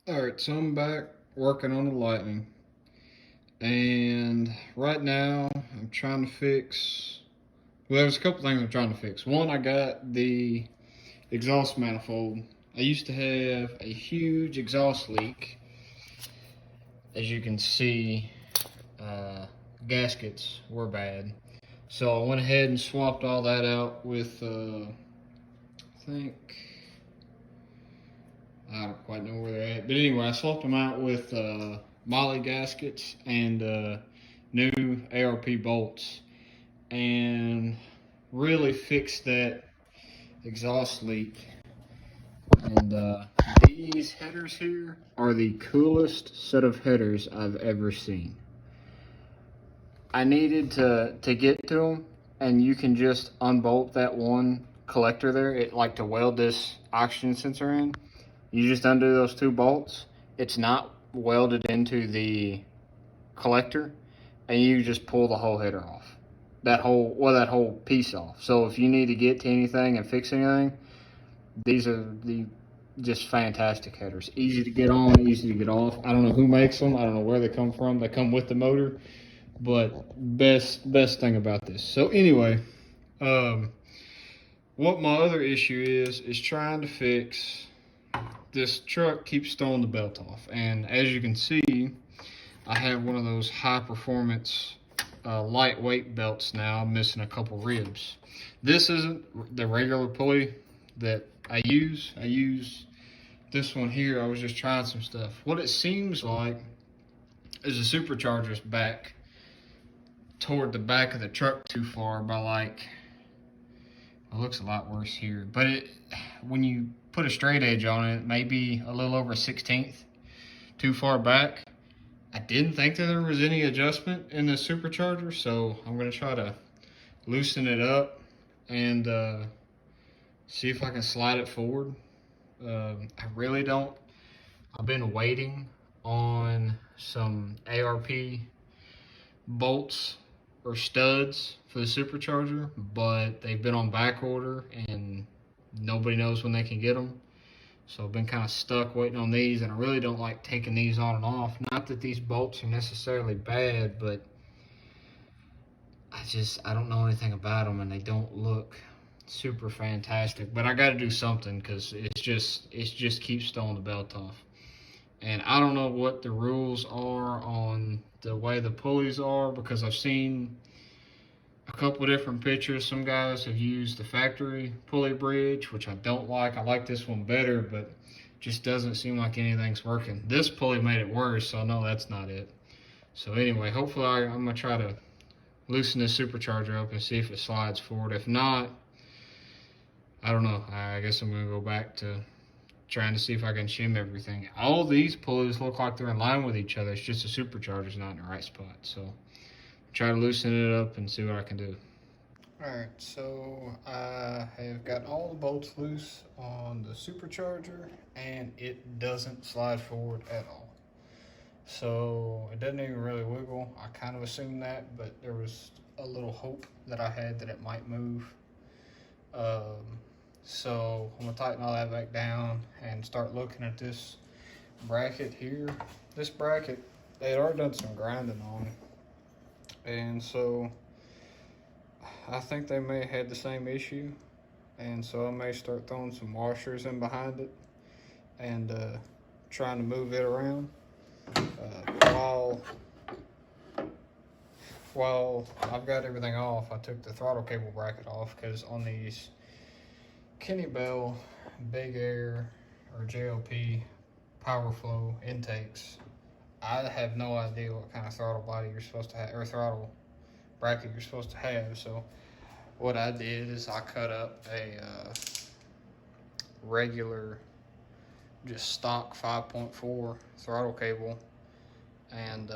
Alright, so I'm back working on the Lightning. And right now, I'm trying to fix. Well, there's a couple things I'm trying to fix. One, I got the exhaust manifold. I used to have a huge exhaust leak. As you can see, gaskets were bad. So I went ahead and swapped all that out with, I think, I don't quite know where they're at. But anyway, I swapped them out with Molly gaskets and new ARP bolts and really fixed that exhaust leak. And these headers here are the coolest set of headers I've ever seen. I needed to get to them, and you can just unbolt that one collector there. It like to weld this oxygen sensor in. You just undo those two bolts. It's not welded into the collector, and you just pull the whole header off. That whole piece off. So if you need to get to anything and fix anything, these are the just fantastic headers. Easy to get on, easy to get off. I don't know who makes them. I don't know where they come from. They come with the motor, but best thing about this. So anyway, what my other issue is trying to fix. This truck keeps throwing the belt off, and as you can see, I have one of those high performance lightweight belts now. I'm missing a couple ribs. This isn't the regular pulley that I use. I use this one here. I was just trying some stuff. What it seems like is the supercharger's back toward the back of the truck too far by like, it looks a lot worse here, but when you put a straight edge on it, maybe a little over a 1/16 too far back. I didn't think that there was any adjustment in the supercharger, so I'm going to try to loosen it up and see if I can slide it forward. I really don't. I've been waiting on some ARP bolts or studs for the supercharger, but they've been on back order and nobody knows when they can get them. So I've been kind of stuck waiting on these, and I really don't like taking these on and off. Not that these bolts are necessarily bad, but I don't know anything about them, and they don't look super fantastic. But I got to do something because it just keeps throwing the belt off. And I don't know what the rules are on the way the pulleys are, because I've seen a couple of different pictures. Some guys have used the factory pulley bridge, which I don't like. I like this one better, but just doesn't seem like anything's working. This pulley made it worse, so I know that's not it. So anyway, hopefully I'm going to try to loosen this supercharger up and see if it slides forward. If not, I don't know. I guess I'm going to go back to trying to see if I can shim everything. All these pulleys look like they're in line with each other. It's just the supercharger's not in the right spot. So try to loosen it up and see what I can do. Alright, so I have got all the bolts loose on the supercharger, and it doesn't slide forward at all. So it doesn't even really wiggle. I kind of assumed that, but there was a little hope that I had that it might move. So I'm gonna tighten all that back down and start looking at this bracket here. This bracket, they had already done some grinding on it, and so I think they may have had the same issue, and so I may start throwing some washers in behind it and trying to move it around while I've got everything off. I took the throttle cable bracket off because on these Kenne Big Air or JLP power flow intakes, I have no idea what kind of throttle body you're supposed to have, or throttle bracket you're supposed to have. So what I did is I cut up a regular, just stock 5.4 throttle cable, and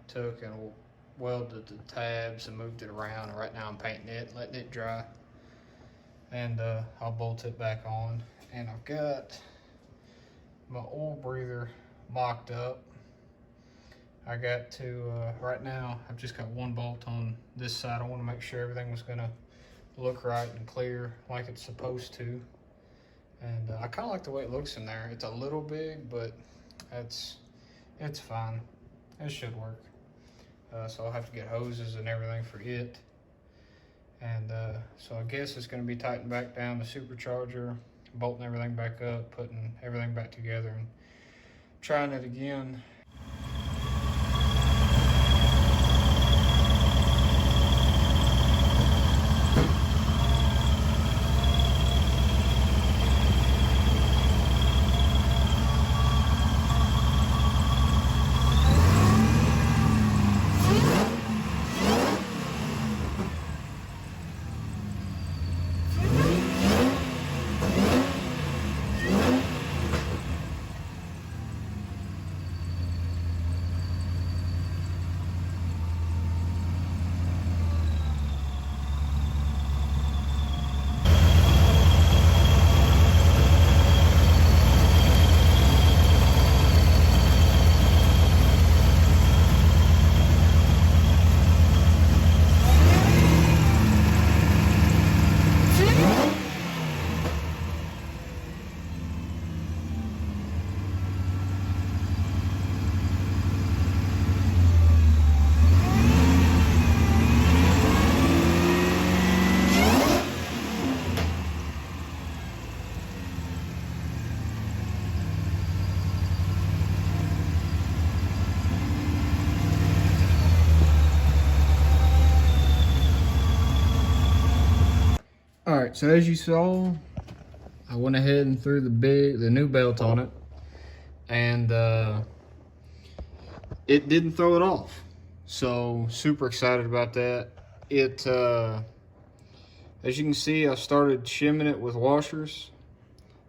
took and welded the tabs and moved it around. And right now I'm painting it, letting it dry, and I'll bolt it back on. And I've got my oil breather mocked up. I got to, right now, I've just got one bolt on this side. I want to make sure everything was going to look right and clear like it's supposed to. And I kind of like the way it looks in there. It's a little big, but it's fine. It should work. So I'll have to get hoses and everything for it. And so I guess it's going to be tightened back down the supercharger, bolting everything back up, putting everything back together, and trying it again. All right, so as you saw, I went ahead and threw the new belt on it, and it didn't throw it off. So super excited about that. It, as you can see, I started shimming it with washers,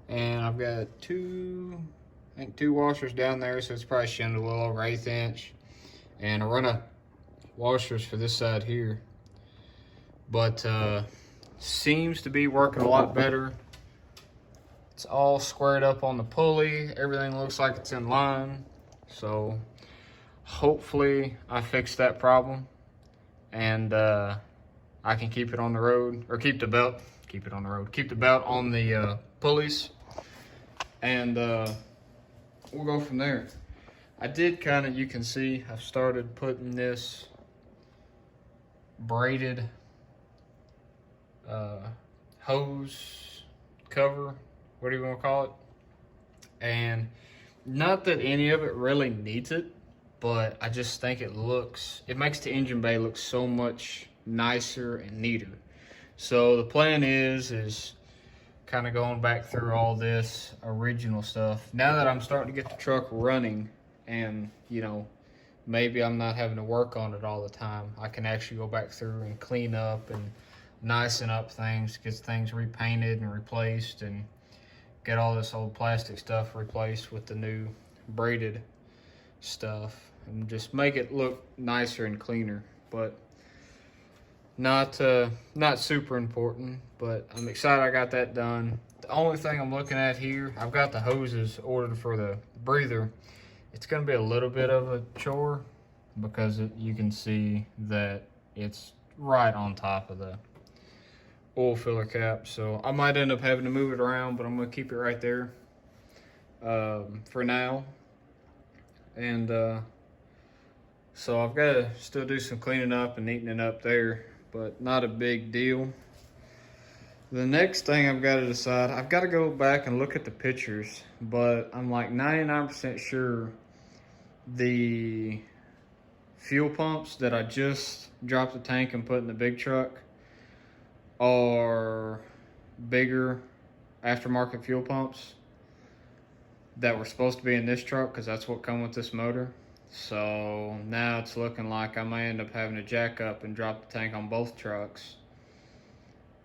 and I've got two washers down there, so it's probably shimmed a little over 1/8 inch, and I run a washers for this side here, but seems to be working a lot better. It's all squared up on the pulley. Everything looks like it's in line. So hopefully I fixed that problem, and I can keep it on the road, or keep the belt on the pulleys, and we'll go from there. I did kind of, you can see, I've started putting this braided hose cover, what do you want to call it? And not that any of it really needs it, but I just think it makes the engine bay look so much nicer and neater. So the plan is kind of going back through all this original stuff. Now that I'm starting to get the truck running, and you know, maybe I'm not having to work on it all the time, I can actually go back through and clean up and nicen up things, get things repainted and replaced, and get all this old plastic stuff replaced with the new braided stuff, and just make it look nicer and cleaner. But not super important, but I'm excited I got that done. The only thing I'm looking at here, I've got the hoses ordered for the breather. It's going to be a little bit of a chore because you can see that it's right on top of the oil filler cap, so I might end up having to move it around, but I'm going to keep it right there for now. And so I've got to still do some cleaning up and neatening up there, but not a big deal. The next thing I've got to decide, I've got to go back and look at the pictures, but I'm like 99% sure the fuel pumps that I just dropped the tank and put in the big truck are bigger aftermarket fuel pumps that were supposed to be in this truck, because that's what come with this motor. So now it's looking like I may end up having to jack up and drop the tank on both trucks,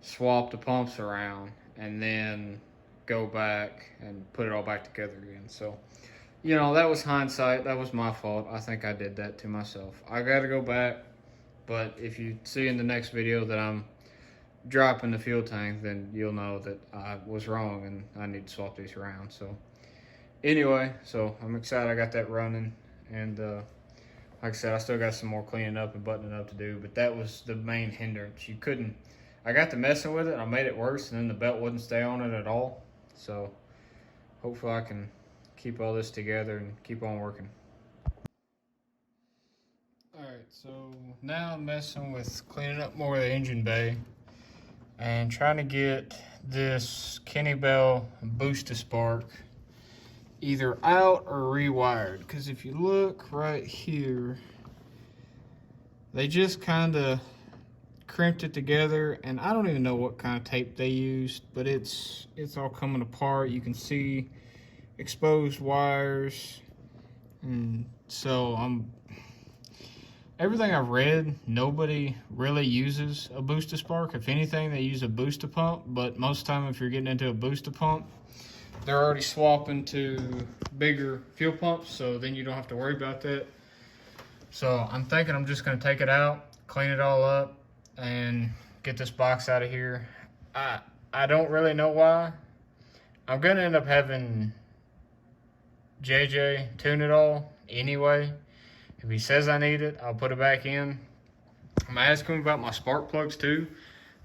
swap the pumps around, and then go back and put it all back together again. So, you know, that was hindsight. That was my fault. I think I did that to myself. I got to go back, but if you see in the next video that I'm dropping the fuel tank, then you'll know that I was wrong and I need to swap these around. So anyway, so I'm excited I got that running, and like I said, I still got some more cleaning up and buttoning up to do, but that was the main hindrance. I got to messing with it, I made it worse, and then the belt wouldn't stay on it at all. So hopefully I can keep all this together and keep on working. Alright, so now I'm messing with cleaning up more of the engine bay and trying to get this Kenne booster spark either out or rewired, because if you look right here, they just kind of crimped it together, and I don't even know what kind of tape they used, but it's all coming apart. You can see exposed wires, and so everything I've read, nobody really uses a booster spark. If anything, they use a booster pump, but most of the time if you're getting into a booster pump, they're already swapping to bigger fuel pumps, so then you don't have to worry about that. So I'm thinking I'm just gonna take it out, clean it all up, and get this box out of here. I don't really know why. I'm gonna end up having JJ tune it all anyway. If he says I need it, I'll put it back in. I'm gonna ask him about my spark plugs too.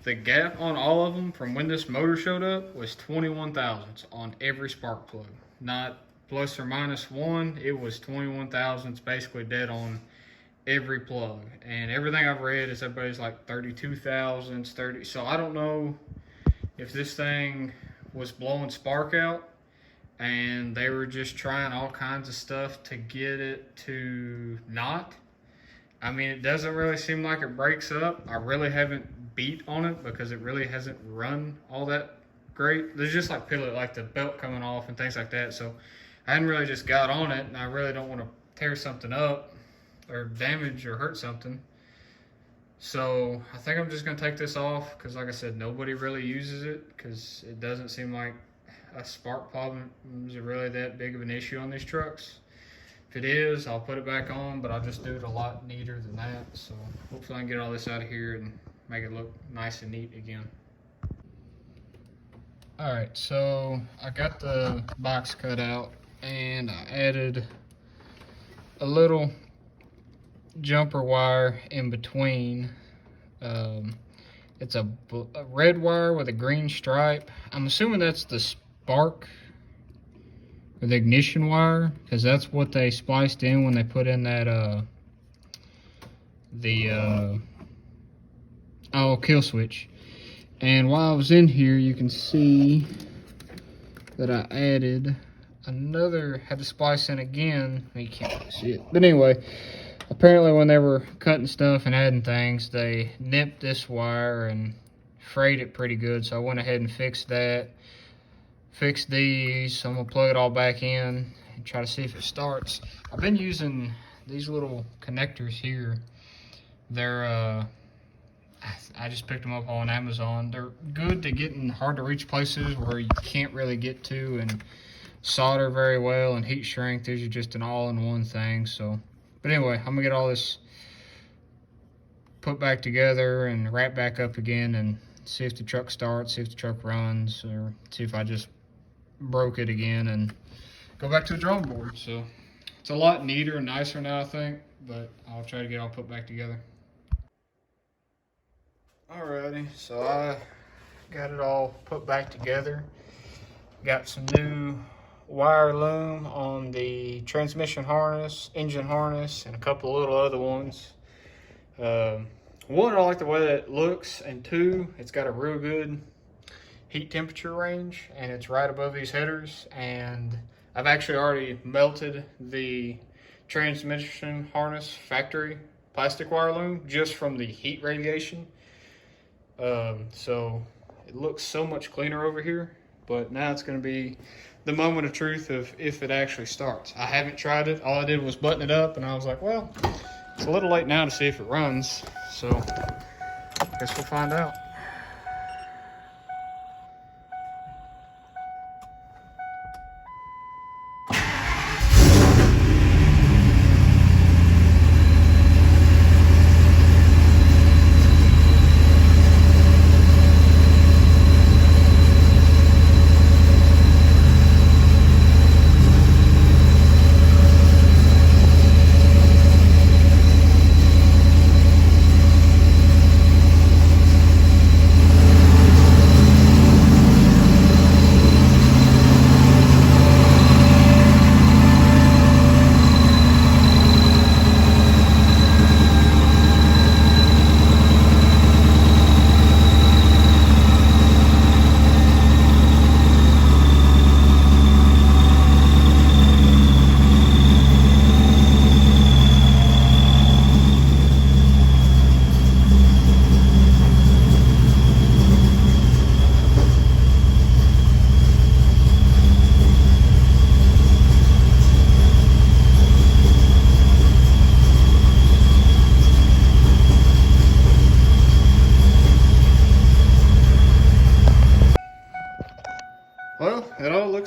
The gap on all of them from when this motor showed up was 21 thousandths on every spark plug. Not plus or minus one, it was 21 thousandths, basically dead on every plug. And everything I've read is everybody's like 32 thousandths, 30. So I don't know if this thing was blowing spark out and they were just trying all kinds of stuff to get it to not. I mean, it doesn't really seem like it breaks up. I really haven't beat on it because it really hasn't run all that great. There's just like the belt coming off and things like that. So I hadn't really just got on it, and I really don't want to tear something up or damage or hurt something. So I think I'm just gonna take this off because, like I said, nobody really uses it because it doesn't seem like a spark problem is really that big of an issue on these trucks. If it is, I'll put it back on, but I'll just do it a lot neater than that. So hopefully I can get all this out of here and make it look nice and neat again. All right, so I got the box cut out and I added a little jumper wire in between. It's a red wire with a green stripe. I'm assuming that's the spark or the ignition wire, because that's what they spliced in when they put in that kill switch. And while I was in here, you can see that I added another, had to splice in again. You can't really see it, but anyway, apparently when they were cutting stuff and adding things, they nipped this wire and frayed it pretty good. So I went ahead and fixed that. Fixed these, so I'm gonna plug it all back in and try to see if it starts. I've been using these little connectors here. They're I just picked them up on Amazon. They're good to get in hard to reach places where you can't really get to and solder very well and heat shrink. These are just an all-in-one thing. So, but anyway, I'm gonna get all this put back together and wrap back up again and see if the truck starts, see if the truck runs, or see if I just broke it again and go back to the drawing board. So it's a lot neater and nicer now, I think, but I'll try to get it all put back together. Alrighty, so I got it all put back together. Got some new wire loom on the transmission harness, engine harness, and a couple of little other ones. One, I like the way that it looks, and two, it's got a real good heat temperature range, and it's right above these headers. And I've actually already melted the transmission harness factory plastic wire loom just from the heat radiation. So it looks so much cleaner over here, but now it's going to be the moment of truth of if it actually starts. I haven't tried it. All I did was button it up, and I was like, well, it's a little late now to see if it runs, so I guess we'll find out.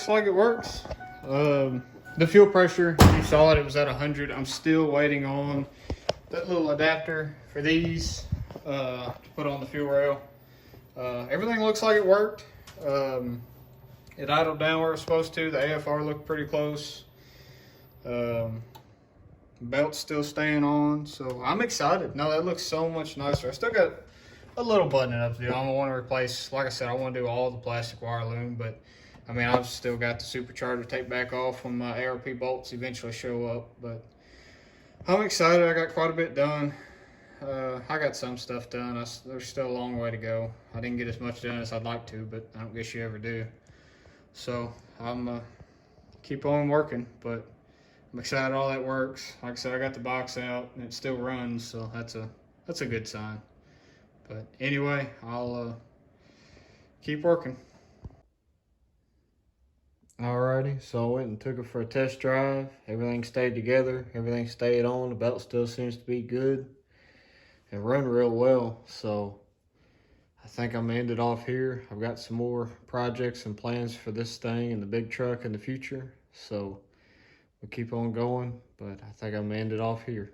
looks like it works. The fuel pressure, you saw it was at 100. I'm still waiting on that little adapter for these to put on the fuel rail. Everything looks like it worked. It idled down where it was supposed to. The AFR looked pretty close. Belt's still staying on, so I'm excited. No, that looks so much nicer. I still got a little buttoning up to do. I'm gonna want to replace, like I said, I want to do all the plastic wire loom, but I mean, I've still got the supercharger take back off when my ARP bolts eventually show up. But I'm excited. I got quite a bit done. I got some stuff done. There's still a long way to go. I didn't get as much done as I'd like to, but I don't guess you ever do. So I'm keep on working, but I'm excited all that works. Like I said, I got the box out and it still runs, so that's a good sign. But anyway, I'll keep working. Alrighty, so I went and took it for a test drive. Everything stayed together. Everything stayed on. The belt still seems to be good and run real well. So I think I'm gonna end it off here. I've got some more projects and plans for this thing and the big truck in the future. So we'll keep on going, but I think I'm gonna end it off here.